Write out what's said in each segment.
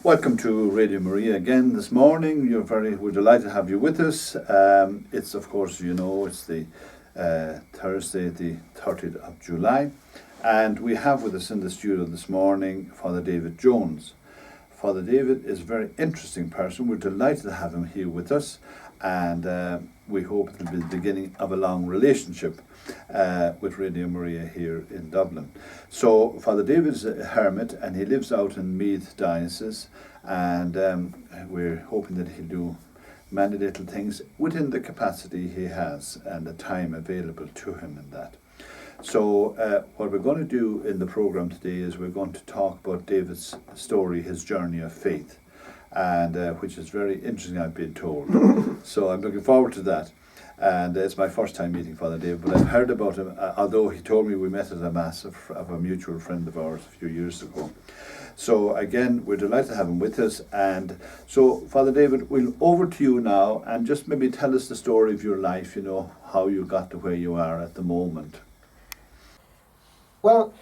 Welcome to Radio Maria again this morning. We're delighted to have you with us. It's, of course, it's the Thursday, the 30th of July, and we have with us in the studio this morning Father David Jones. Father David is a very interesting person. We're delighted to have him here with us, and we hope it'll be the beginning of a long relationship with Radio Maria here in Dublin. So Father David is a hermit and he lives out in Meath Diocese, and we're hoping that he'll do many little things within the capacity he has and the time available to him in that. So what we're going to do in the programme today is we're going to talk about David's story, his journey of faith, and which is very interesting, I've been told. So I'm looking forward to that. And it's my first time meeting Father David, but I've heard about him, although he told me we met at a mass of a mutual friend of ours a few years ago. So again, we're delighted to have him with us. And so, Father David, we'll over to you now, and just maybe tell us the story of your life, how you got to where you are at the moment. Well,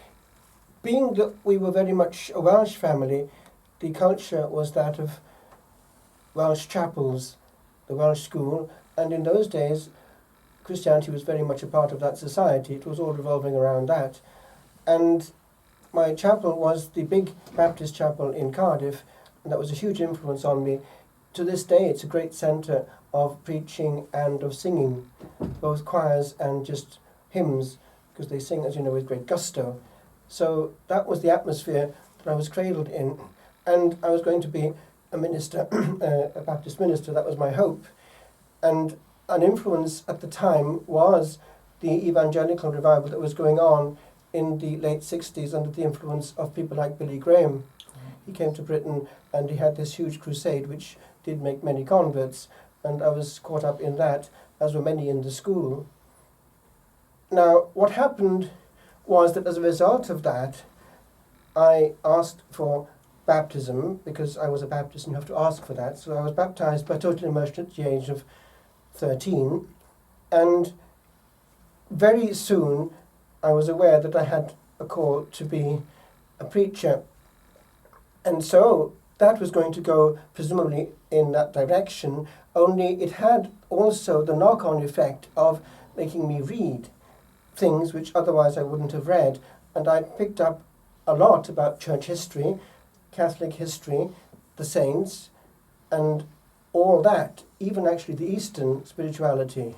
being that we were very much a Welsh family, the culture was that of Welsh chapels, the Welsh school, and in those days, Christianity was very much a part of that society. It was all revolving around that. And my chapel was the big Baptist chapel in Cardiff, and that was a huge influence on me. To this day, it's a great centre of preaching and of singing, both choirs and just hymns, because they sing, as you know, with great gusto. So that was the atmosphere that I was cradled in, and I was going to be a minister, a Baptist minister. That was my hope. And an influence at the time was the evangelical revival that was going on in the late 60s under the influence of people like Billy Graham. He came to Britain and he had this huge crusade which did make many converts, and I was caught up in that, as were many in the school. Now, what happened was that as a result of that, I asked for baptism, because I was a Baptist and you have to ask for that. So I was baptized by total immersion at the age of 13, and very soon I was aware that I had a call to be a preacher, and so that was going to go presumably in that direction, only it had also the knock-on effect of making me read things which otherwise I wouldn't have read, and I picked up a lot about church history, Catholic history, the saints, and all that, even actually the Eastern spirituality.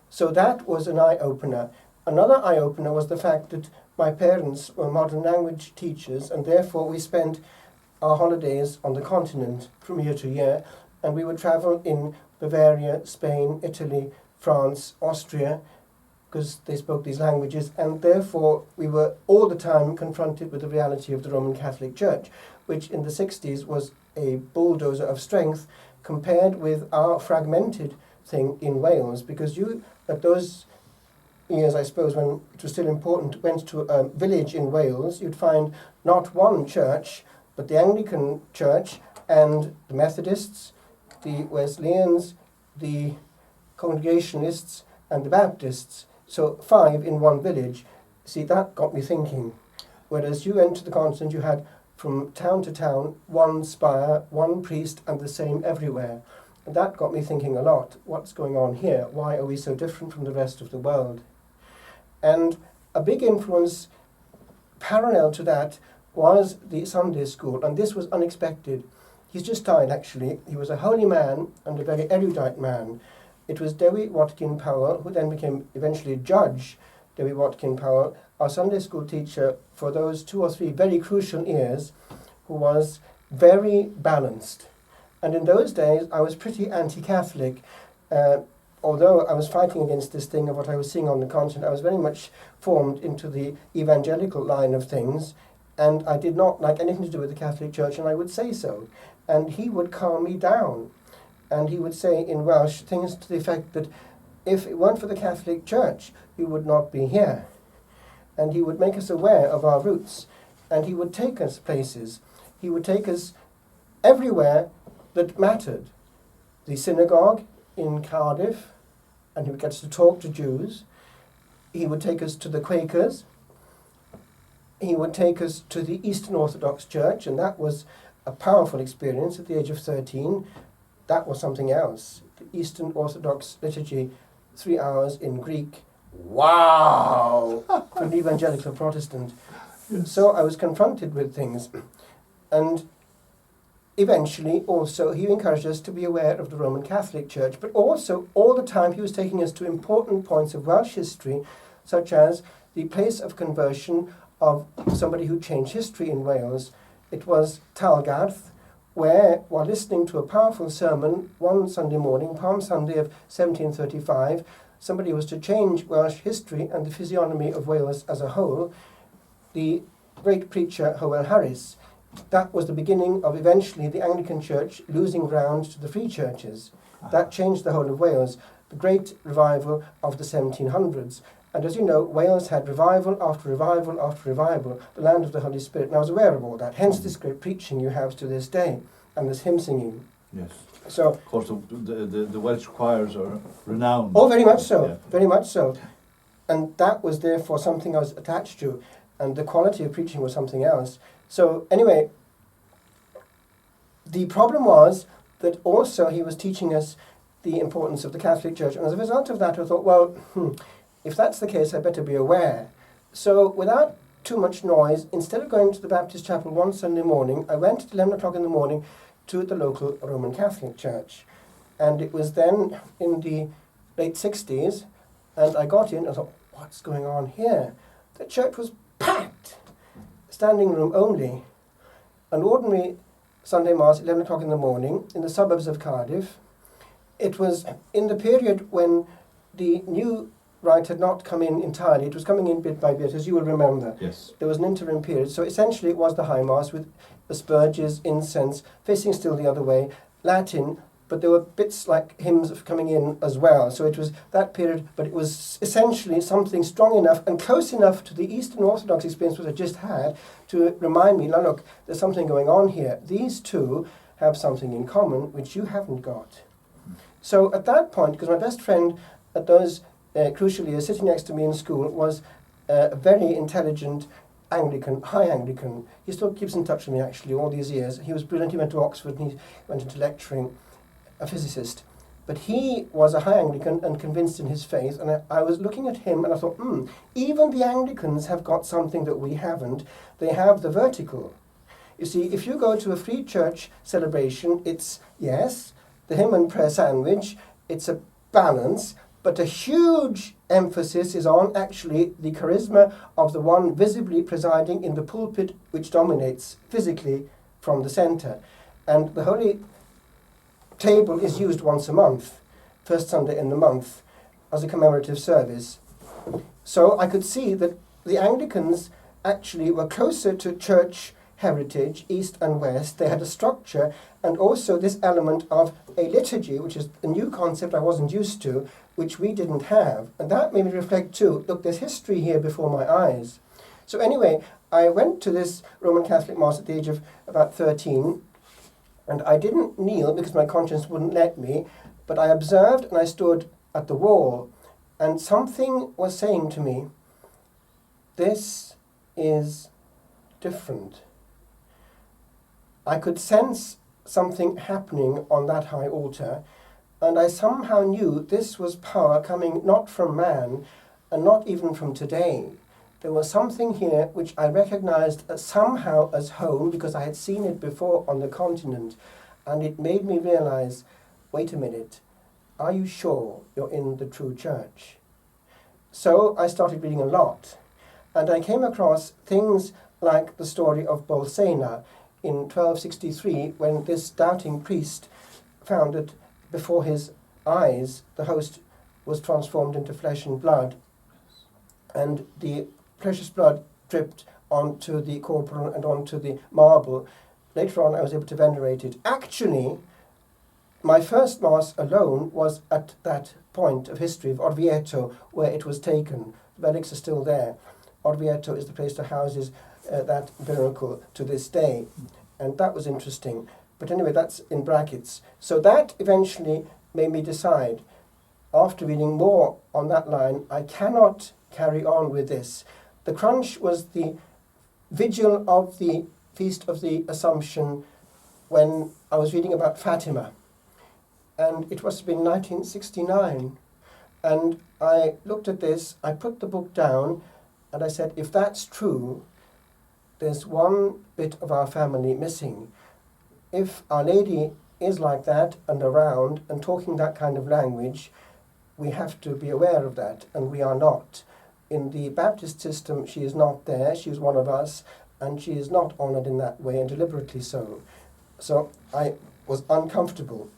So that was an eye-opener. Another eye-opener was the fact that my parents were modern language teachers, and therefore we spent our holidays on the continent from year to year, and we would travel in Bavaria, Spain, Italy, France, Austria, because they spoke these languages, and therefore we were all the time confronted with the reality of the Roman Catholic Church, which in the 60s was a bulldozer of strength compared with our fragmented thing in Wales, because you, at those years, I suppose, when it was still important, went to a village in Wales, you'd find not one church, but the Anglican Church and the Methodists, the Wesleyans, the Congregationalists, and the Baptists. So 5 in one village. See, that got me thinking. Whereas you went to the continent, you had from town to town, one spire, one priest, and the same everywhere. And that got me thinking a lot. What's going on here? Why are we so different from the rest of the world? And a big influence parallel to that was the Sunday school, and this was unexpected. He's just died, actually. He was a holy man and a very erudite man. It was Dewi Watkin Powell, who then became eventually Judge Dewi Watkin Powell, our Sunday school teacher for those 2 or 3 very crucial years, who was very balanced. And in those days, I was pretty anti-Catholic. Although I was fighting against this thing of what I was seeing on the continent, I was very much formed into the evangelical line of things, and I did not like anything to do with the Catholic Church, and I would say so. And he would calm me down, and he would say in Welsh things to the effect that if it weren't for the Catholic Church, you would not be here. And he would make us aware of our roots, and he would take us places. He would take us everywhere that mattered. The synagogue in Cardiff, and he would get us to talk to Jews. He would take us to the Quakers. He would take us to the Eastern Orthodox Church, and that was a powerful experience at the age of 13. That was something else. The Eastern Orthodox liturgy, 3 hours in Greek. Wow! For an evangelical Protestant. Yes. So I was confronted with things. And eventually, also, he encouraged us to be aware of the Roman Catholic Church, but also, all the time, he was taking us to important points of Welsh history, such as the place of conversion of somebody who changed history in Wales. It was Talgarth, where, while listening to a powerful sermon one Sunday morning, Palm Sunday of 1735, somebody was to change Welsh history and the physiognomy of Wales as a whole. The great preacher Hywel Harris. That was the beginning of eventually the Anglican Church losing ground to the free churches. That changed the whole of Wales, the great revival of the 1700s. And as you know, Wales had revival after revival after revival, the land of the Holy Spirit. And I was aware of all that, hence this great preaching you have to this day, and this hymn singing. Yes. So, of course, the Welsh choirs are renowned. Oh, very much so, yeah. Very much so. And that was therefore something I was attached to, and the quality of preaching was something else. So anyway, the problem was that also he was teaching us the importance of the Catholic Church. And as a result of that, I thought, well, if that's the case, I better be aware. So without too much noise, instead of going to the Baptist chapel one Sunday morning, I went at 11 o'clock in the morning to the local Roman Catholic Church. And it was then in the late 60s, and I got in and thought, what's going on here? The church was packed, standing room only. An ordinary Sunday Mass, 11 o'clock in the morning, in the suburbs of Cardiff. It was in the period when the new rite had not come in entirely. It was coming in bit by bit, as you will remember. Yes. There was an interim period. So essentially it was the High Mass with asperges, incense, facing still the other way, Latin, but there were bits like hymns coming in as well. So it was that period, but it was essentially something strong enough and close enough to the Eastern Orthodox experience which I just had to remind me, now look, there's something going on here. These two have something in common which you haven't got. So at that point, because my best friend at those crucial years sitting next to me in school was a very intelligent Anglican, high Anglican. He still keeps in touch with me actually all these years. He was brilliant. He went to Oxford and he went into lecturing, a physicist. But he was a high Anglican and convinced in his faith, and I was looking at him and I thought, even the Anglicans have got something that we haven't. They have the vertical. You see, if you go to a free church celebration, it's, yes, the hymn and prayer sandwich, it's a balance, but a huge emphasis is on actually the charisma of the one visibly presiding in the pulpit, which dominates physically from the centre. And the Holy Table is used once a month, first Sunday in the month, as a commemorative service. So I could see that the Anglicans actually were closer to church heritage, east and west. They had a structure and also this element of a liturgy, which is a new concept I wasn't used to, which we didn't have. And that made me reflect too, look, there's history here before my eyes. So anyway, I went to this Roman Catholic Mass at the age of about 13, and I didn't kneel because my conscience wouldn't let me, but I observed and I stood at the wall, and something was saying to me, this is different. I could sense something happening on that high altar, and I somehow knew this was power coming not from man, and not even from today. There was something here which I recognized somehow as home, because I had seen it before on the continent, and it made me realize, wait a minute, are you sure you're in the true church? So I started reading a lot, and I came across things like the story of Bolsena in 1263, when this doubting priest found that before his eyes the host was transformed into flesh and blood, and the precious blood dripped onto the corporal and onto the marble. Later on I was able to venerate it. Actually, my first Mass alone was at that point of history of Orvieto, where it was taken. The relics are still there. Orvieto is the place that houses that miracle to this day. And that was interesting. But anyway, that's in brackets. So that eventually made me decide, after reading more on that line, I cannot carry on with this. The crunch was the vigil of the Feast of the Assumption when I was reading about Fatima, and it must have been 1969, and I looked at this, I put the book down, and I said, if that's true, there's one bit of our family missing. If Our Lady is like that and around and talking that kind of language, we have to be aware of that, and we are not. In the Baptist system, she is not there, she is one of us, and she is not honoured in that way, and deliberately so. So I was uncomfortable.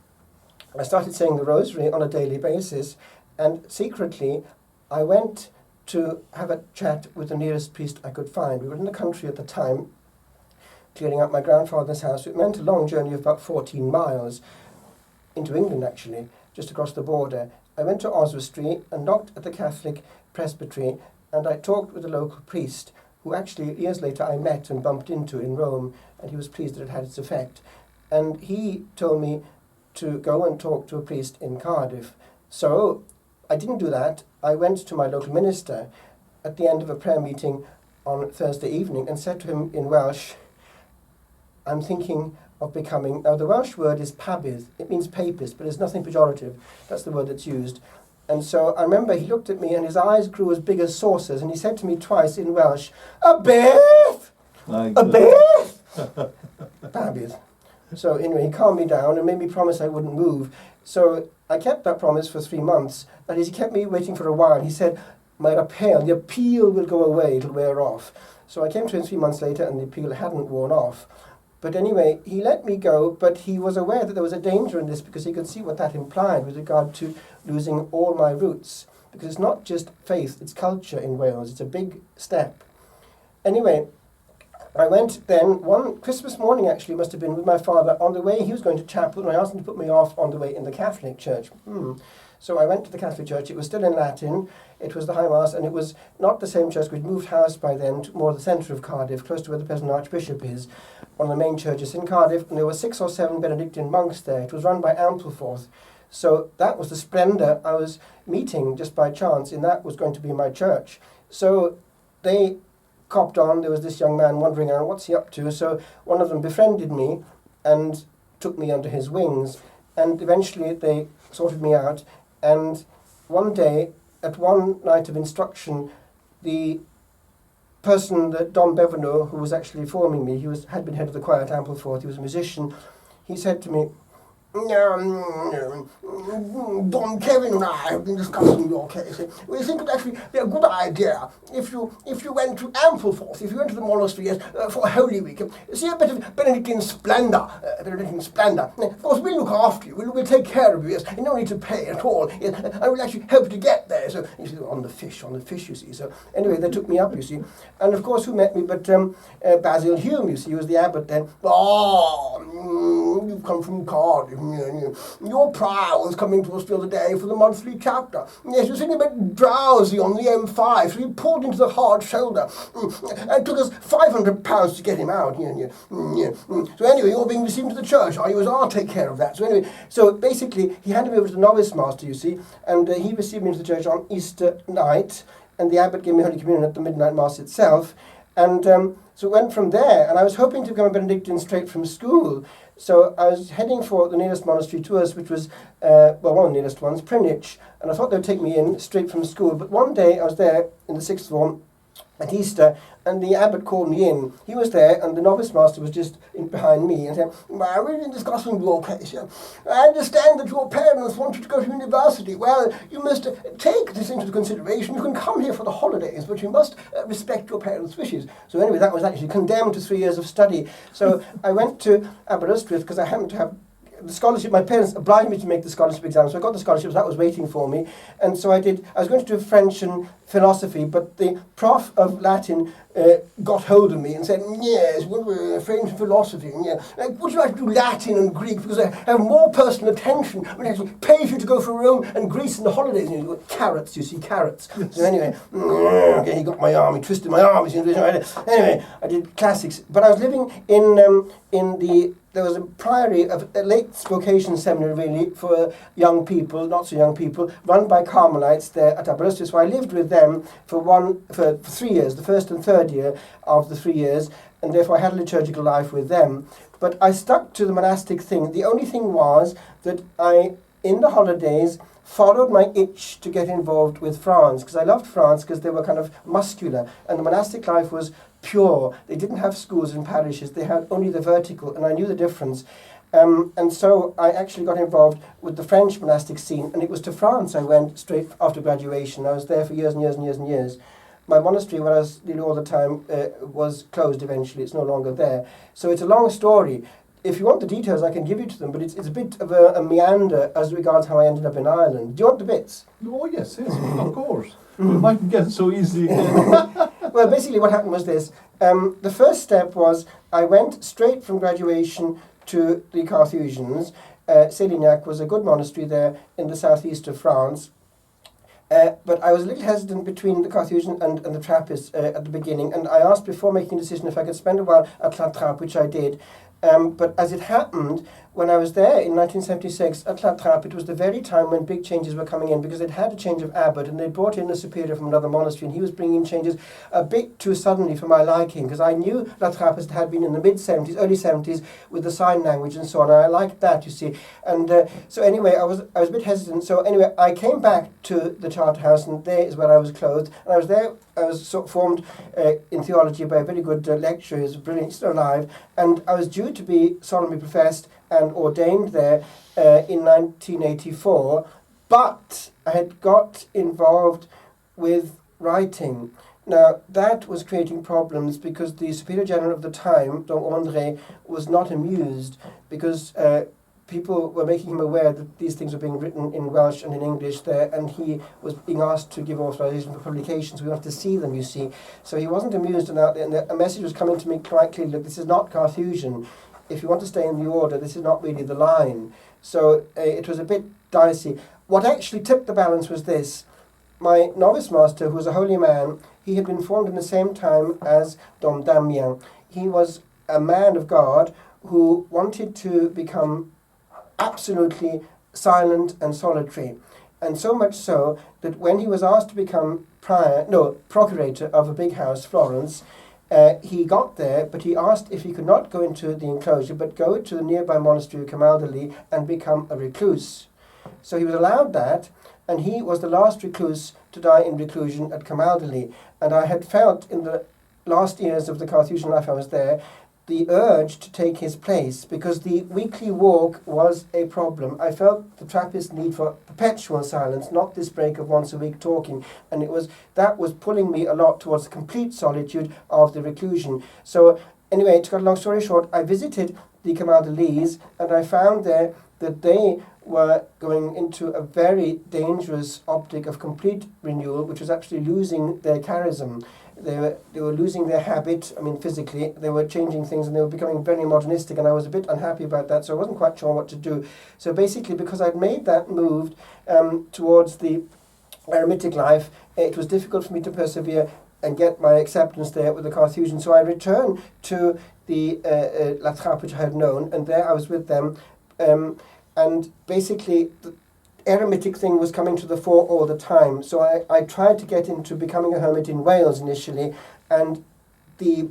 I started saying the rosary on a daily basis, and secretly I went to have a chat with the nearest priest I could find. We were in the country at the time, clearing out my grandfather's house. It meant a long journey of about 14 miles into England, actually, just across the border. I went to Oswestry and knocked at the Catholic presbytery, and I talked with a local priest, who actually years later I met and bumped into in Rome, and he was pleased that it had its effect. And he told me to go and talk to a priest in Cardiff. So I didn't do that. I went to my local minister at the end of a prayer meeting on Thursday evening and said to him in Welsh, I'm thinking of becoming, now the Welsh word is pabydd, it means papist, but it's nothing pejorative, that's the word that's used. And so I remember he looked at me and his eyes grew as big as saucers, and he said to me twice in Welsh, a beth! A beth! Pabydd. So anyway, he calmed me down and made me promise I wouldn't move. So I kept that promise for 3 months. That is, he kept me waiting for a while. He said, my appeal, the appeal will go away, it'll wear off. So I came to him 3 months later and the appeal hadn't worn off. But anyway, he let me go, but he was aware that there was a danger in this because he could see what that implied with regard to losing all my roots. Because it's not just faith, it's culture in Wales. It's a big step. Anyway, I went then, one Christmas morning actually must have been, with my father. On the way he was going to chapel, and I asked him to put me off on the way in the Catholic church. So I went to the Catholic church. It was still in Latin. It was the High Mass, and it was not the same church. We'd moved house by then to more the centre of Cardiff, close to where the present Archbishop is, one of the main churches in Cardiff, and there were 6 or 7 Benedictine monks there. It was run by Ampleforth. So that was the splendour I was meeting just by chance, and that was going to be my church. So they copped on. There was this young man wandering around, what's he up to? So one of them befriended me and took me under his wings, and eventually they sorted me out. And one day, at one night of instruction, the person, that Dom Beverno, who was actually forming me, had been head of the choir at Ampleforth, he was a musician, he said to me, Don Kevin and I have been discussing your case. We think it would actually be a good idea if you went to Ampleforth, if you went to the monastery for Holy Week, see a bit of Benedictine splendour. Of course, we'll look after you. We'll take care of you. Yes, you don't need to pay at all. Yes, I will actually help you to get there. So you see, on the fish, you see. So anyway, they took me up, you see, and of course, who met me but Basil Hume, you see, he was the abbot then. You've come from Cardiff. Your prior was coming to us the other day for the monthly chapter. Yes, he was sitting a bit drowsy on the M5, so he pulled into the hard shoulder. It took us £500 to get him out. So anyway, you're being received to the church. I'll take care of that. So basically, he handed me over to the novice master, you see, and he received me into the church on Easter night, and the abbot gave me Holy Communion at the midnight mass itself. And so it went from there, and I was hoping to become a Benedictine straight from school. So I was heading for the nearest monastery to us, which was, one of the nearest ones, Prinich, and I thought they'd take me in straight from school. But one day I was there in the 6th form at Easter, and the abbot called me in. He was there, and the novice master was just behind me, and said, well, we've been discussing your case here. I understand that your parents want you to go to university. Well, you must take this into consideration. You can come here for the holidays, but you must respect your parents' wishes. So anyway, that was actually condemned to 3 years of study. So I went to Aberystwyth because I happened to have the scholarship. My parents obliged me to make the scholarship exam, so I got the scholarship, so that was waiting for me. And so I was going to do French and philosophy, but the prof of Latin got hold of me and said, yes, French and philosophy, yeah. Would you like to do Latin and Greek, because I have more personal attention, I actually pay for you to go for Rome and Greece in the holidays. And you got carrots, you see, carrots. Yes. So anyway, he got my arm, he twisted my arm. Anyway, I did classics, but I was living there was a priory of a late vocation seminary, really, for young people, not so young people, run by Carmelites there at Aberystwyth. So I lived with them for 3 years, the first and third year of the 3 years, and therefore I had a liturgical life with them. But I stuck to the monastic thing. The only thing was that I, in the holidays, followed my itch to get involved with France, because I loved France because they were kind of muscular, and the monastic life was pure. They didn't have schools and parishes, they had only the vertical, and I knew the difference. And so I actually got involved with the French monastic scene, and it was to France I went straight after graduation. I was there for years and years and years and years. My monastery, where I was nearly all the time, was closed eventually. It's no longer there. So it's a long story. If you want the details, I can give you to them, but it's a bit of a meander as regards how I ended up in Ireland. Do you want the bits? Oh, yes, of course. You mightn't get it so easily. Well, basically what happened was this. The first step was I went straight from graduation to the Carthusians. Célignac was a good monastery there in the southeast of France. But I was a little hesitant between the Carthusian and the Trappists at the beginning, and I asked before making a decision if I could spend a while at La Trappe, which I did. But as it happened, when I was there in 1976 at La Trappe, it was the very time when big changes were coming in, because they'd had a change of abbot and they brought in a superior from another monastery, and he was bringing changes a bit too suddenly for my liking, because I knew La Trappe had been in the mid-70s, early 70s with the sign language and so on, and I liked that, you see. And so anyway, I was a bit hesitant. So anyway, I came back to the Charterhouse, and there is where I was clothed, and I was there. I was sort of formed in theology by a very good lecturer who's brilliant, still alive, and I was due to be solemnly professed and ordained there in 1984, but I had got involved with writing. Now, that was creating problems because the Superior General of the time, Don André, was not amused because people were making him aware that these things were being written in Welsh and in English there, and he was being asked to give authorization for publications. We wanted to see them, you see. So he wasn't amused about that, and a message was coming to me quite clearly, look, this is not Carthusian. If you want to stay in the order, this is not really the line. So it was a bit dicey. What actually tipped the balance was this. My novice master, who was a holy man, he had been formed in the same time as Dom Damien. He was a man of God who wanted to become absolutely silent and solitary. And so much so that when he was asked to become procurator of a big house, Florence, he got there, but he asked if he could not go into the enclosure, but go to the nearby monastery of Camaldoli and become a recluse. So he was allowed that, and he was the last recluse to die in reclusion at Camaldoli. And I had felt in the last years of the Carthusian life I was there, the urge to take his place, because the weekly walk was a problem. I felt the Trappist need for perpetual silence, not this break of once a week talking, and that was pulling me a lot towards the complete solitude of the reclusion. So anyway, to cut a long story short, I visited the Camaldolis, and I found there that they were going into a very dangerous optic of complete renewal, which was actually losing their charism. They were losing their habit, physically, they were changing things, and they were becoming very modernistic, and I was a bit unhappy about that, so I wasn't quite sure what to do. So basically, because I'd made that move towards the eremitic life, it was difficult for me to persevere and get my acceptance there with the Carthusians. So I returned to the La Trappe, which I had known, and there I was with them, and basically the eremitic thing was coming to the fore all the time. So I tried to get into becoming a hermit in Wales initially, and they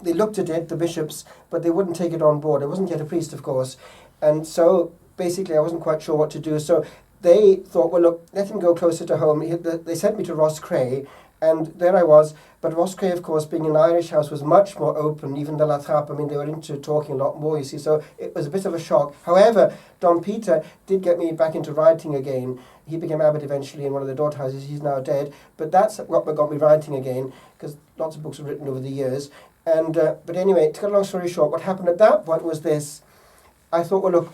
looked at it, the bishops, but they wouldn't take it on board. I wasn't yet a priest, of course, and so basically I wasn't quite sure what to do. So they thought, well, look, let him go closer to home. They sent me to Roscrea, and there I was. But Roscrea, of course, being an Irish house, was much more open, even the La Trappe. They were into talking a lot more, you see, so it was a bit of a shock. However, Don Peter did get me back into writing again. He became abbot eventually in one of the daughter houses. He's now dead. But that's what got me writing again, because lots of books were written over the years. And but anyway, to cut a long story short, what happened at that point was this. I thought, well, look,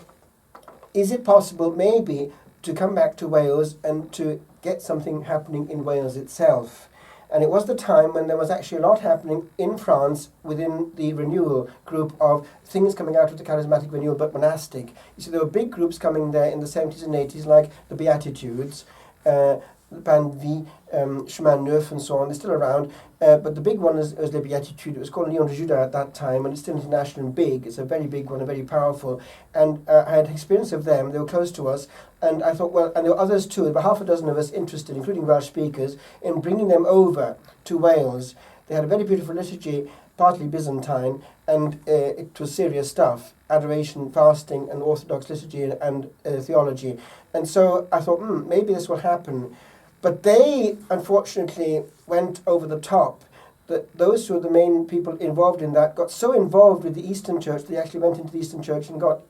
is it possible maybe to come back to Wales and to get something happening in Wales itself? And it was the time when there was actually a lot happening in France within the renewal group of things coming out of the charismatic renewal, but monastic. You see, there were big groups coming there in the 70s and 80s, like the Beatitudes, Pain de Vie, Chemin Neuf, and so on. They're still around. But the big one is Les Beatitudes. It was called Leon de Juda at that time, and it's still international and big. It's a very big one, and very powerful. And I had experience of them. They were close to us. And I thought, well, and there were others too. There were half a dozen of us interested, including Welsh speakers, in bringing them over to Wales. They had a very beautiful liturgy, partly Byzantine, and it was serious stuff: adoration, fasting, and Orthodox liturgy and theology. And so I thought, maybe this will happen. But they, unfortunately, went over the top. That those who were the main people involved in that got so involved with the Eastern Church, they actually went into the Eastern Church and got,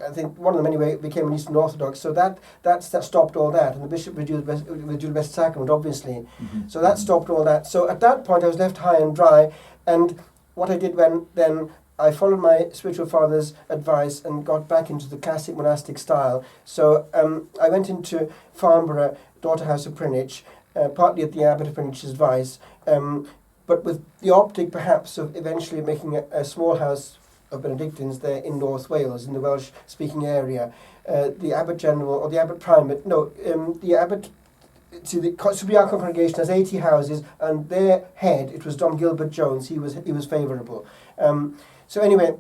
I think one of them anyway, became an Eastern Orthodox. So that stopped all that, and the bishop would do the best sacrament, obviously. Mm-hmm. So that stopped all that. So at that point, I was left high and dry. And what I did then, I followed my spiritual father's advice and got back into the classic monastic style. So I went into Farnborough, daughter house of Prynich, partly at the Abbot of Prynwich's advice. But with the optic, perhaps, of eventually making a small house of Benedictines there in North Wales, in the Welsh-speaking area. The Abbot General, or the Abbot Primate, the Abbot, the Subriac congregation has 80 houses, and their head, it was Dom Gilbert Jones, he was favourable. So anyway,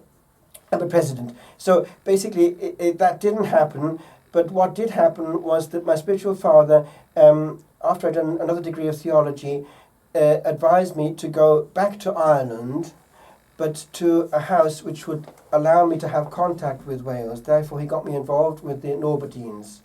Abbot President. So basically, that didn't happen, but what did happen was that my spiritual father, after I'd done another degree of theology, advised me to go back to Ireland, but to a house which would allow me to have contact with Wales. Therefore, he got me involved with the Norbertines.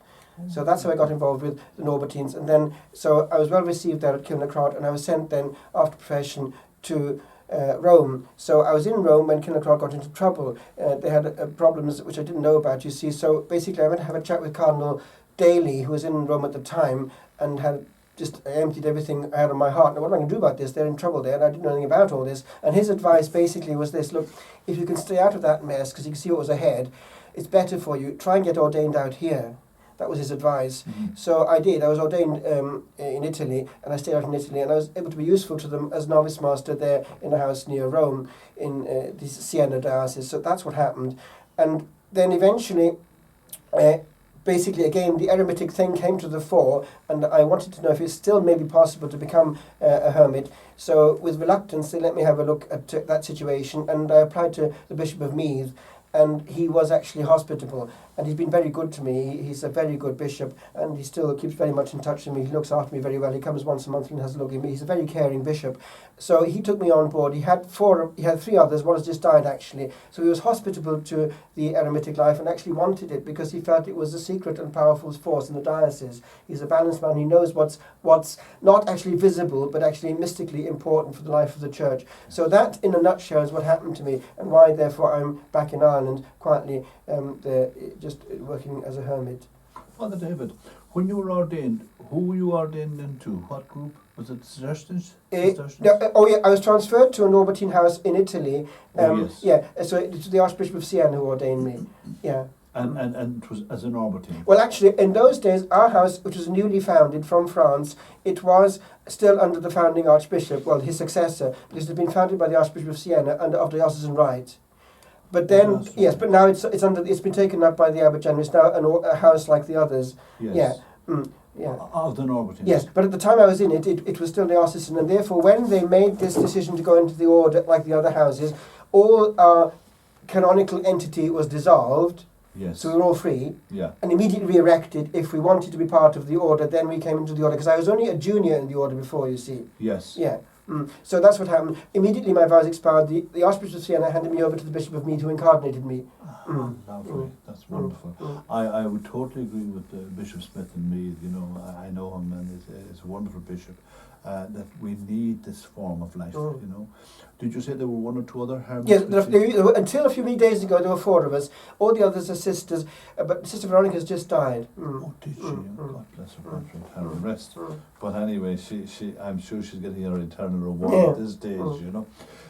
So that's how I got involved with the Norbertines. And then, so I was well received there at Kilnacrod, and I was sent then, after profession, to Rome. So I was in Rome when Kilnacrod got into trouble. They had problems which I didn't know about, you see. So basically, I went to have a chat with Cardinal Daly, who was in Rome at the time, and had just emptied everything out of my heart. Now, what am I going to do about this? They're in trouble there, and I didn't know anything about all this. And his advice basically was this: look, if you can stay out of that mess, because you can see what was ahead, it's better for you. Try and get ordained out here. That was his advice. Mm-hmm. So I did. I was ordained in Italy, and I stayed out in Italy, and I was able to be useful to them as novice master there in a house near Rome, in the Siena diocese. So that's what happened. And then eventually, basically, again, the eremitic thing came to the fore, and I wanted to know if it's still maybe possible to become a hermit. So with reluctance, they let me have a look at that situation, and I applied to the Bishop of Meath, and he was actually hospitable, and he's been very good to me. He's a very good bishop, and he still keeps very much in touch with me. He looks after me very well. He comes once a month and has a look at me. He's a very caring bishop. So he took me on board. He had three others. One has just died, actually. So he was hospitable to the eremitic life and actually wanted it because he felt it was a secret and powerful force in the diocese. He's a balanced man. He knows what's not actually visible, but actually mystically important for the life of the church. So that, in a nutshell, is what happened to me, and why, therefore, I'm back in Ireland quietly, just working as a hermit. Father David, when you were ordained, who were you ordained into? What group? Was it Cistercians? I was transferred to a Norbertine house in Italy. Yes. Yeah, so it was the Archbishop of Siena who ordained me. Yeah. And it was as an Norbertine? Well, actually, in those days, our house, which was newly founded from France, it was still under the founding Archbishop, well, his successor, because it had been founded by the Archbishop of Siena under of diocesan right. But then, yes, but now it's been taken up by the Abbot General. It's now a house like the others. Yes. Yeah. Yeah. Of the Norbertines. Yes, but at the time I was in it was still diocesan, and therefore when they made this decision to go into the order like the other houses, all our canonical entity was dissolved. Yes. So we were all free. Yeah. And immediately re-erected. If we wanted to be part of the order, then we came into the order, because I was only a junior in the order before, you see. Yes. Yeah. So that's what happened. Immediately my vows expired. The Archbishop of Siena handed me over to the Bishop of Meath, who incarnated me. Lovely. That's wonderful. I would totally agree with Bishop Smith and Meath. You know, I know him, and he's a wonderful bishop. That we need this form of life. You know. Did you say there were one or two other hermits? Yes, until a few days ago there were four of us. All the others are sisters, but Sister Veronica's just died. Oh, did she? God bless her, God her rest. But anyway, she I'm sure she's getting her eternal reward at this stage. You know.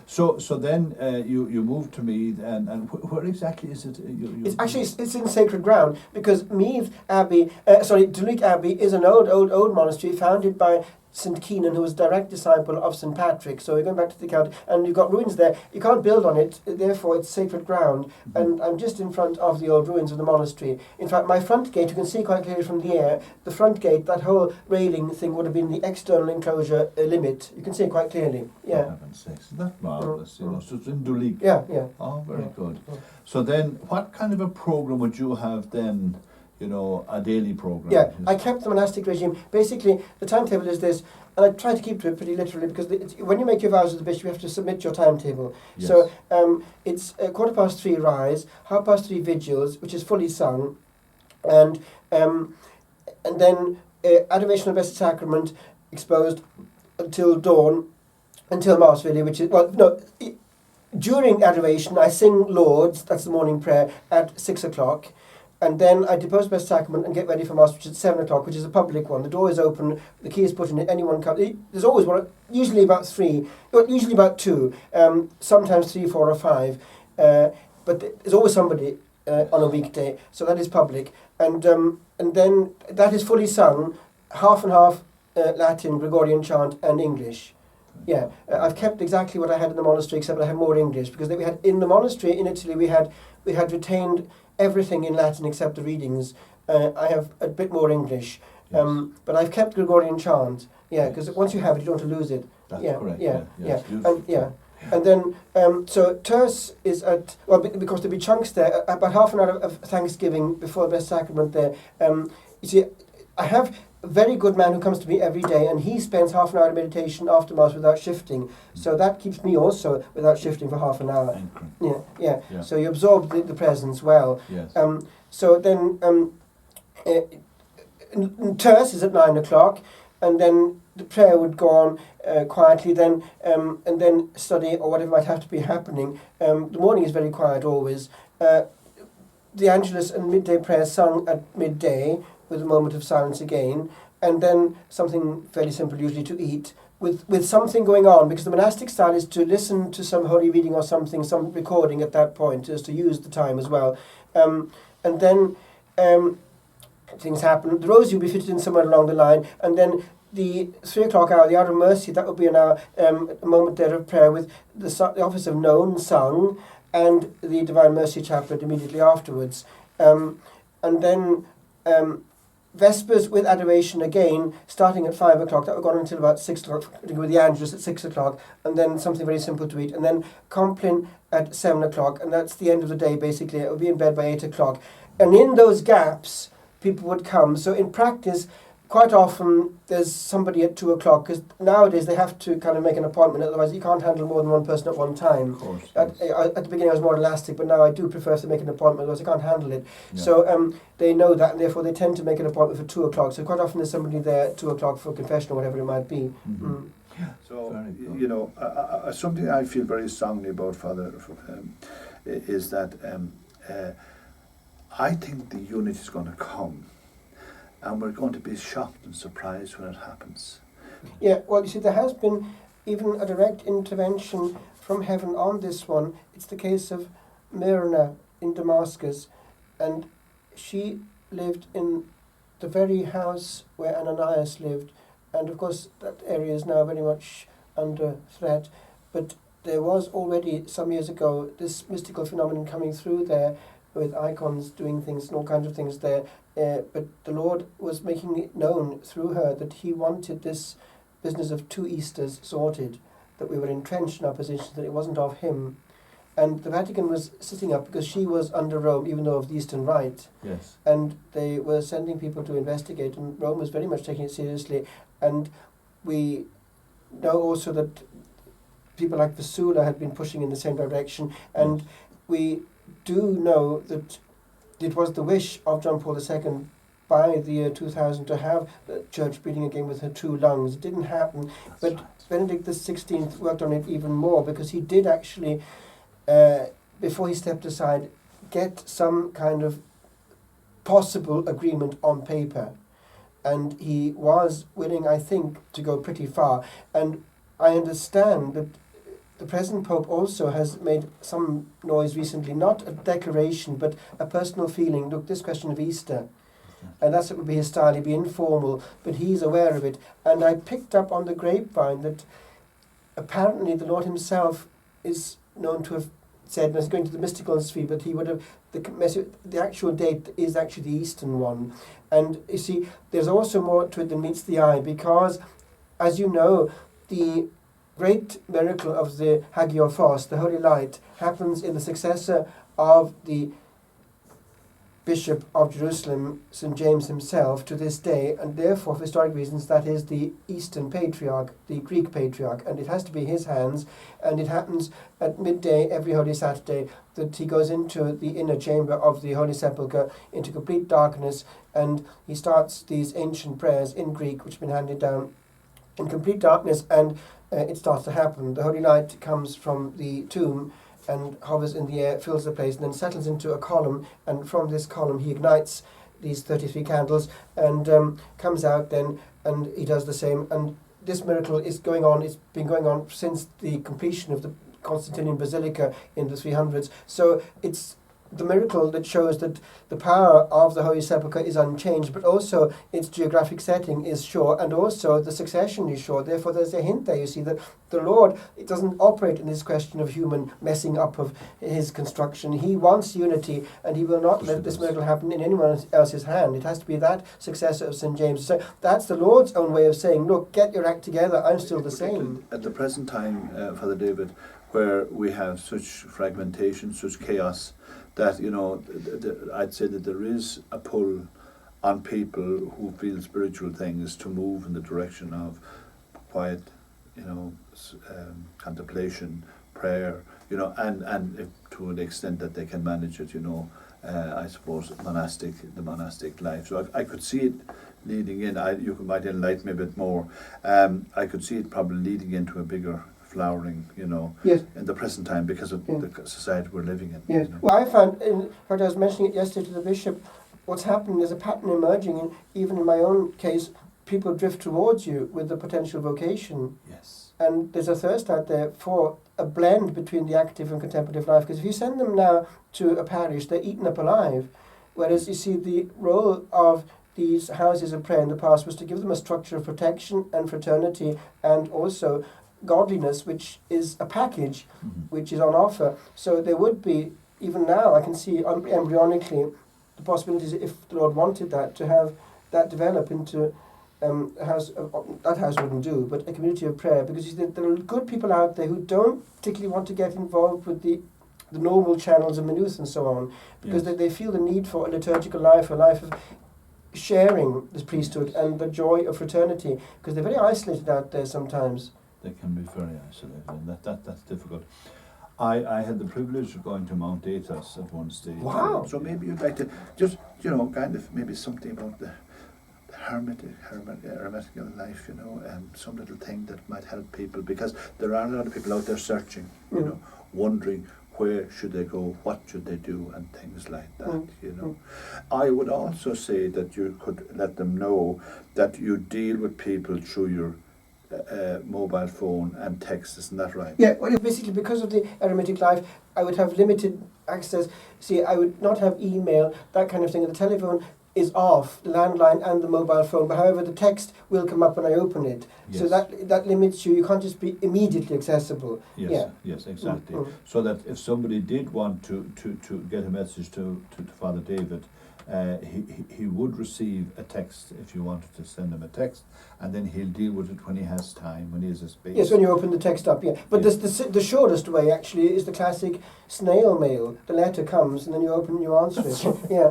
So then you moved to Meath, and where exactly is it? It's in sacred ground, because Meath Abbey, Duleek Abbey is an old monastery founded by St. Keenan, who was a direct disciple of St. Patrick. So we're going back to the account, and you've got ruins there. You can't build on it, therefore it's sacred ground. And I'm just in front of the old ruins of the monastery. In fact, my front gate, you can see quite clearly from the air, the front gate, that whole railing thing would have been the external enclosure limit. You can see it quite clearly. Yeah. For heaven's sakes, isn't that marvellous? You know, so it's in Duleek. Yeah. Oh, very good. So then, what kind of a programme would you have then? a daily program. Yeah, I kept the monastic regime. Basically, the timetable is this, and I try to keep to it pretty literally, because when you make your vows as the bishop, you have to submit your timetable. Yes. So it's 3:15 rise, 3:30 vigils, which is fully sung, and then adoration of Blessed Sacrament exposed until dawn, until Mass really, which is, during adoration I sing Lauds, that's the morning prayer, at 6 o'clock. And then I depose Blessed Sacrament and get ready for Mass, which is at 7 o'clock, which is a public one. The door is open, the key is put in it, anyone comes. There's always one, usually about 3, usually about 2, sometimes 3, 4 or 5. But there's always somebody on a weekday, so that is public. And then that is fully sung, half and half Latin, Gregorian chant and English. Yeah, I've kept exactly what I had in the monastery, except I have more English, because we had in the monastery in Italy we had retained everything in Latin except the readings. I have a bit more English, but I've kept Gregorian chant. Yeah, because once you have it, you don't want to lose it. That's yeah, correct. Yeah, yeah. And then so terce is at, well, because there'll be chunks there, about half an hour of Thanksgiving before the Blessed Sacrament there. You see, I have a very good man who comes to me every day, and he spends half an hour of meditation after Mass without shifting. So that keeps me also without shifting for half an hour. Yeah. So you absorb the presence well. Yes. So then terce is at 9 o'clock, and then the prayer would go on quietly then, and then study or whatever might have to be happening. The morning is very quiet always. The Angelus and midday prayer sung at midday, with a moment of silence again, and then something fairly simple, usually to eat, with something going on, because the monastic style is to listen to some holy reading or something, some recording at that point, is to use the time as well. And then things happen. The rosary will be fitted in somewhere along the line, and then the 3 o'clock hour, the hour of mercy, that would be an hour, a moment there of prayer with the office of known sung, and the Divine Mercy Chaplet immediately afterwards. And then Vespers with adoration again, starting at 5 o'clock. That would go on until about 6 o'clock, with the Angelus at 6 o'clock, and then something very simple to eat. And then Compline at 7 o'clock, and that's the end of the day basically. It would be in bed by 8 o'clock. And in those gaps, people would come. So in practice, quite often there's somebody at 2 o'clock, because nowadays they have to kind of make an appointment, otherwise you can't handle more than one person at one time. Of course, At the beginning I was more elastic, but now I do prefer to make an appointment, otherwise I can't handle it. Yeah. So they know that, and therefore they tend to make an appointment for 2 o'clock. So quite often there's somebody there at 2 o'clock for confession or whatever it might be. Mm-hmm. Mm. So, something I feel very strongly about, Father, is that I think the unity is going to come. And we're going to be shocked and surprised when it happens. Yeah, well, you see, there has been even a direct intervention from heaven on this one. It's the case of Myrna in Damascus, and she lived in the very house where Ananias lived, and of course that area is now very much under threat, but there was already some years ago this mystical phenomenon coming through there, with icons doing things and all kinds of things there. But the Lord was making it known through her that he wanted this business of 2 Easters sorted, that we were entrenched in our position, that it wasn't of him. And the Vatican was sitting up because she was under Rome, even though of the Eastern Rite. Yes. And they were sending people to investigate, and Rome was very much taking it seriously. And we know also that people like Vasula had been pushing in the same direction, and we do know that it was the wish of John Paul II by the year 2000 to have the church breathing again with her 2 lungs. It didn't happen, but right. Benedict XVI worked on it even more, because he did actually, before he stepped aside, get some kind of possible agreement on paper. And he was willing, I think, to go pretty far. And I understand that the present Pope also has made some noise recently, not a declaration, but a personal feeling. Look, this question of Easter, and that's what would be his style, he'd be informal, but he's aware of it. And I picked up on the grapevine that apparently the Lord himself is known to have said, and it's going to the mystical sphere, but he would have, the actual date is actually the Eastern one. And you see, there's also more to it than meets the eye, because, as you know, the great miracle of the Hagios Phos, the Holy Light, happens in the successor of the Bishop of Jerusalem, St. James himself, to this day, and therefore, for historic reasons, that is the Eastern Patriarch, the Greek Patriarch, and it has to be his hands, and it happens at midday every Holy Saturday that he goes into the inner chamber of the Holy Sepulchre into complete darkness, and he starts these ancient prayers in Greek, which have been handed down in complete darkness, and it starts to happen. The holy light comes from the tomb and hovers in the air, fills the place, and then settles into a column, and from this column he ignites these 33 candles and comes out then, and he does the same. And this miracle is going on, it's been going on since the completion of the Constantinian Basilica in the 300s. So it's the miracle that shows that the power of the Holy Sepulchre is unchanged, but also its geographic setting is sure, and also the succession is sure. Therefore, there's a hint there, you see, that the Lord, it doesn't operate in this question of human messing up of his construction. He wants unity, and he will not let this miracle happen in anyone else's hand. It has to be that successor of St. James. So that's the Lord's own way of saying, look, get your act together, I'm still the same. At the present time, Father David, where we have such fragmentation, such chaos, that, you know, I'd say that there is a pull on people who feel spiritual things to move in the direction of quiet, you know, contemplation, prayer, you know, and if, to an extent that they can manage it, you know, I suppose the monastic life. So I could see it leading in. You might enlighten me a bit more. I could see it probably leading into a bigger flowering, you know, yes, in the present time because of the society we're living in. Yes. You know. Well, I found, in fact, I was mentioning it yesterday to the bishop, what's happening, there's a pattern emerging, and even in my own case, people drift towards you with the potential vocation. Yes. And there's a thirst out there for a blend between the active and contemplative life, because if you send them now to a parish, they're eaten up alive. Whereas you see the role of these houses of prayer in the past was to give them a structure of protection and fraternity, and also godliness, which is a package which is on offer. So there would be, even now, I can see embryonically the possibilities, if the Lord wanted that, to have that develop into a house. That house wouldn't do, but a community of prayer, because you see, there are good people out there who don't particularly want to get involved with the normal channels of Maynooth and so on, because they feel the need for a liturgical life, a life of sharing this priesthood and the joy of fraternity, because they're very isolated out there sometimes. They can be very isolated, and that's difficult. I had the privilege of going to Mount Athos at one stage. Wow! So maybe you'd like to just, you know, kind of maybe something about the hermetical life, you know, some little thing that might help people, because there are a lot of people out there searching, you know, wondering where should they go, what should they do, and things like that, you know. I would also say that you could let them know that you deal with people through your mobile phone and text, isn't that right? Yeah, well, basically because of the eremitic life, I would have limited access. See, I would not have email, that kind of thing. The telephone is off, the landline and the mobile phone, but however the text will come up when I open it. Yes. So that limits you. You can't just be immediately accessible. Yes, yes, exactly. So that if somebody did want to get a message to Father David, he would receive a text if you wanted to send him a text, and then he'll deal with it when he has time, when he has a space. Yes, when you open the text up, yeah. But yes. the shortest way, actually, is the classic snail mail. The letter comes, and then you open and you answer it. Yeah.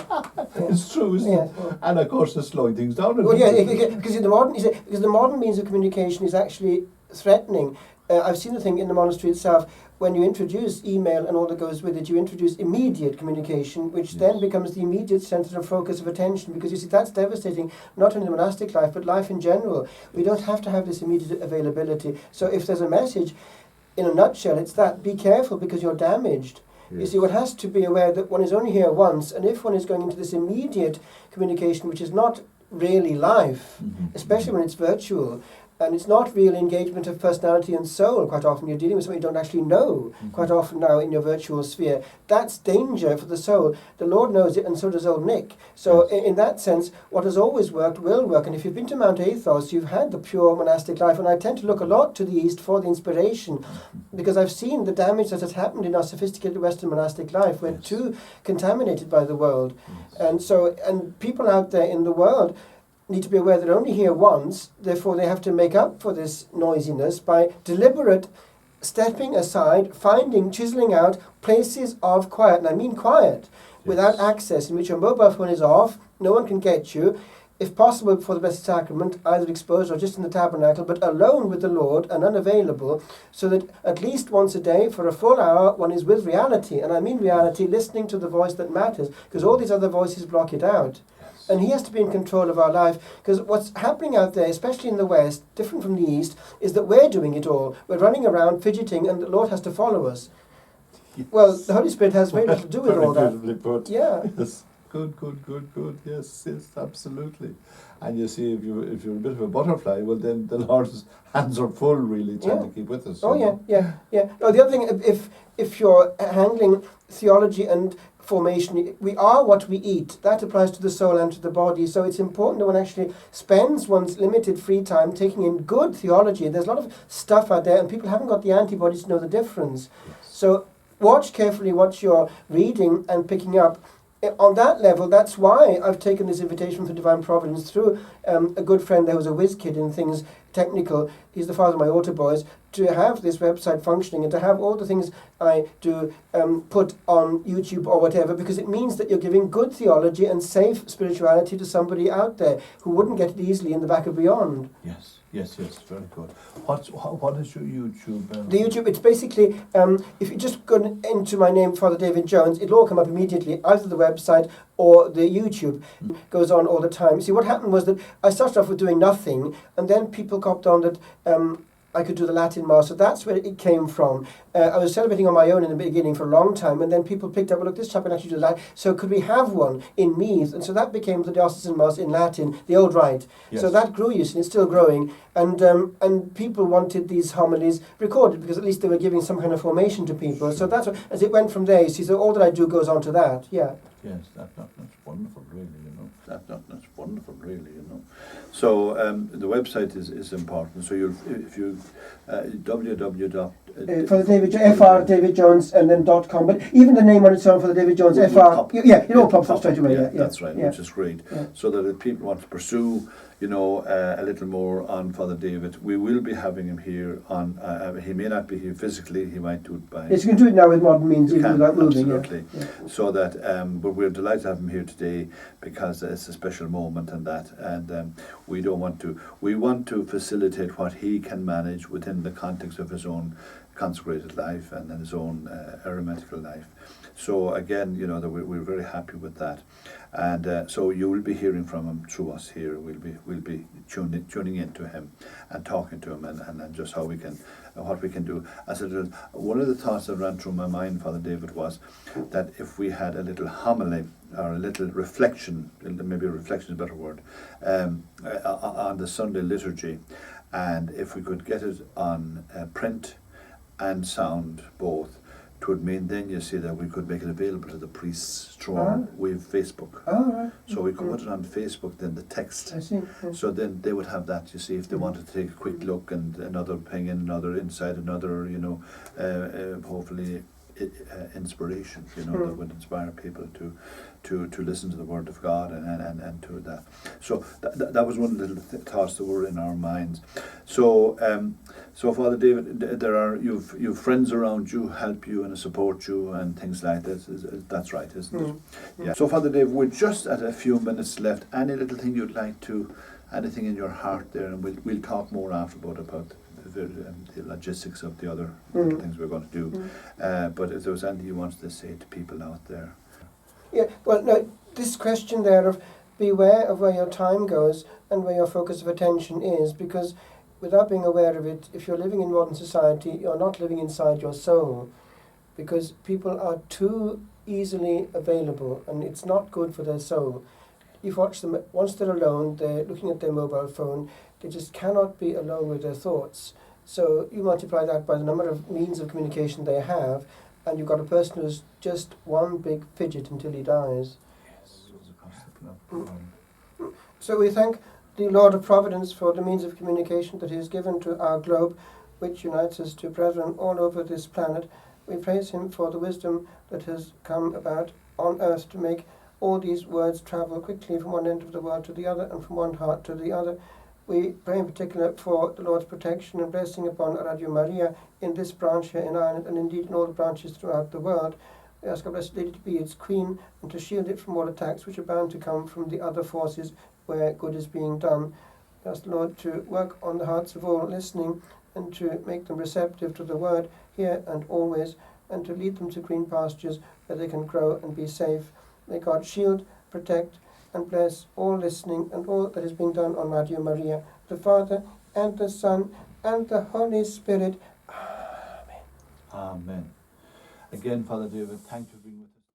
It's true, isn't it? Yeah. And of course, it's slowing things down. Well, yeah, because the modern means of communication is actually threatening. I've seen the thing in the monastery itself. When you introduce email and all that goes with it, you introduce immediate communication, which then becomes the immediate centre of focus of attention, because you see, that's devastating, not only the monastic life, but life in general. We don't have to have this immediate availability. So if there's a message, in a nutshell, it's that, be careful because you're damaged. Yes. You see, one has to be aware that one is only here once, and if one is going into this immediate communication, which is not really life, especially when it's virtual, and it's not real engagement of personality and soul. Quite often you're dealing with something you don't actually know, quite often now in your virtual sphere. That's danger for the soul. The Lord knows it, and so does old Nick. So in that sense, what has always worked will work. And if you've been to Mount Athos, you've had the pure monastic life. And I tend to look a lot to the East for the inspiration, because I've seen the damage that has happened in our sophisticated Western monastic life. We're too contaminated by the world. And people out there in the world need to be aware they're only here once, therefore they have to make up for this noisiness by deliberate stepping aside, chiseling out places of quiet. And I mean quiet, without access, in which your mobile phone is off, no one can get you, if possible before the Blessed Sacrament, either exposed or just in the tabernacle, but alone with the Lord and unavailable, so that at least once a day for a full hour one is with reality, and I mean reality, listening to the voice that matters, because all these other voices block it out. And he has to be in control of our life, because what's happening out there, especially in the West, different from the East, is that we're doing it all. We're running around, fidgeting, and the Lord has to follow us. Yes. Well, the Holy Spirit has very little to do with all that. Put. Yeah. Yes. Good. Yes, absolutely. And you see, if you're a bit of a butterfly, well, then the Lord's hands are full, really, trying to keep with us. Oh, yeah. No, the other thing, if you're handling theology and formation, we are what we eat. That applies to the soul and to the body. So it's important that one actually spends one's limited free time taking in good theology. There's a lot of stuff out there, and people haven't got the antibodies to know the difference. Yes. So watch carefully what you're reading and picking up. On that level, that's why I've taken this invitation from Divine Providence through a good friend there who's a whiz kid in things technical. He's the father of my altar boys, to have this website functioning and to have all the things I do put on YouTube or whatever, because it means that you're giving good theology and safe spirituality to somebody out there who wouldn't get it easily in the back of Beyond. Yes, very good. What is your YouTube? The YouTube, it's basically, if you just go into my name, Father David Jones, it'll all come up immediately, either the website or the YouTube. Goes on all the time. See, what happened was that I started off with doing nothing, and then people copped on that I could do the Latin Mass, so that's where it came from. I was celebrating on my own in the beginning for a long time, and then people picked up, well, look, this chap can actually do that, so could we have one in Meath? And so that became the Diocesan Mass in Latin, the old rite. Yes. So that grew, you see, it's still growing, and people wanted these homilies recorded, because at least they were giving some kind of formation to people. So that's what, as it went from there, you see, so all that I do goes on to that, yeah. Yes, that's wonderful, really, you know. That's wonderful, really, you know. So the website is important. So if you www. For the David FR David Jones and then .com, but even the name on its own for the David Jones FR, it all pops up straight away. Yeah, that's right, which is great. Yeah. So that if people want to pursue, you know, a little more on Father David, we will be having him here on. He may not be here physically; he might do it by. Yes, you can do it now with modern means, even without moving. Absolutely. Yeah. So that, but we're delighted to have him here today because it's a special moment and that, and we don't want to. We want to facilitate what he can manage within the context of his own consecrated life and his own eremitical life. So again, you know, that we're very happy with that, and so you will be hearing from him through us here. We'll be tuning into him and talking to him, and just how we can, what we can do. As one of the thoughts that ran through my mind, Father David, was that if we had a little homily or a little reflection, maybe reflection is a better word, on the Sunday liturgy, and if we could get it on print and sound both, it would mean then, you see, that we could make it available to the priests through our Facebook. Right. So we could put it on Facebook, then the text. I see. Yeah. So then they would have that, you see, if they wanted to take a quick look and another thing in, another insight, another, you know, hopefully inspiration, you know, that would inspire people to listen to the Word of God and to that. So that was one of the little thoughts that were in our minds. So so Father David, you've friends around you, help you and support you and things like that. That's right, isn't it? Yeah. So Father David, we're just at a few minutes left. Any little thing you'd like to, anything in your heart there, and we'll talk more after about the logistics of the other things we're going to do. But if there was anything you wanted to say to people out there. Yeah, well, no, this question there of beware of where your time goes and where your focus of attention is, because without being aware of it, if you're living in modern society, you're not living inside your soul, because people are too easily available and it's not good for their soul. You've watched them, once they're alone, they're looking at their mobile phone, they just cannot be alone with their thoughts. So you multiply that by the number of means of communication they have, and you've got a person who's just one big fidget until he dies. Yes. So we thank the Lord of Providence for the means of communication that He has given to our globe, which unites us to brethren all over this planet. We praise Him for the wisdom that has come about on earth to make all these words travel quickly from one end of the world to the other and from one heart to the other. We pray in particular for the Lord's protection and blessing upon Radio Maria in this branch here in Ireland, and indeed in all the branches throughout the world. We ask our Blessed Lady to be its Queen and to shield it from all attacks which are bound to come from the other forces where good is being done. We ask the Lord to work on the hearts of all listening and to make them receptive to the word here and always, and to lead them to green pastures where they can grow and be safe. May God shield, protect, and bless all listening and all that is being done on Radio Maria, the Father and the Son and the Holy Spirit. Amen. Amen. Again, Father David, thank you for being with us.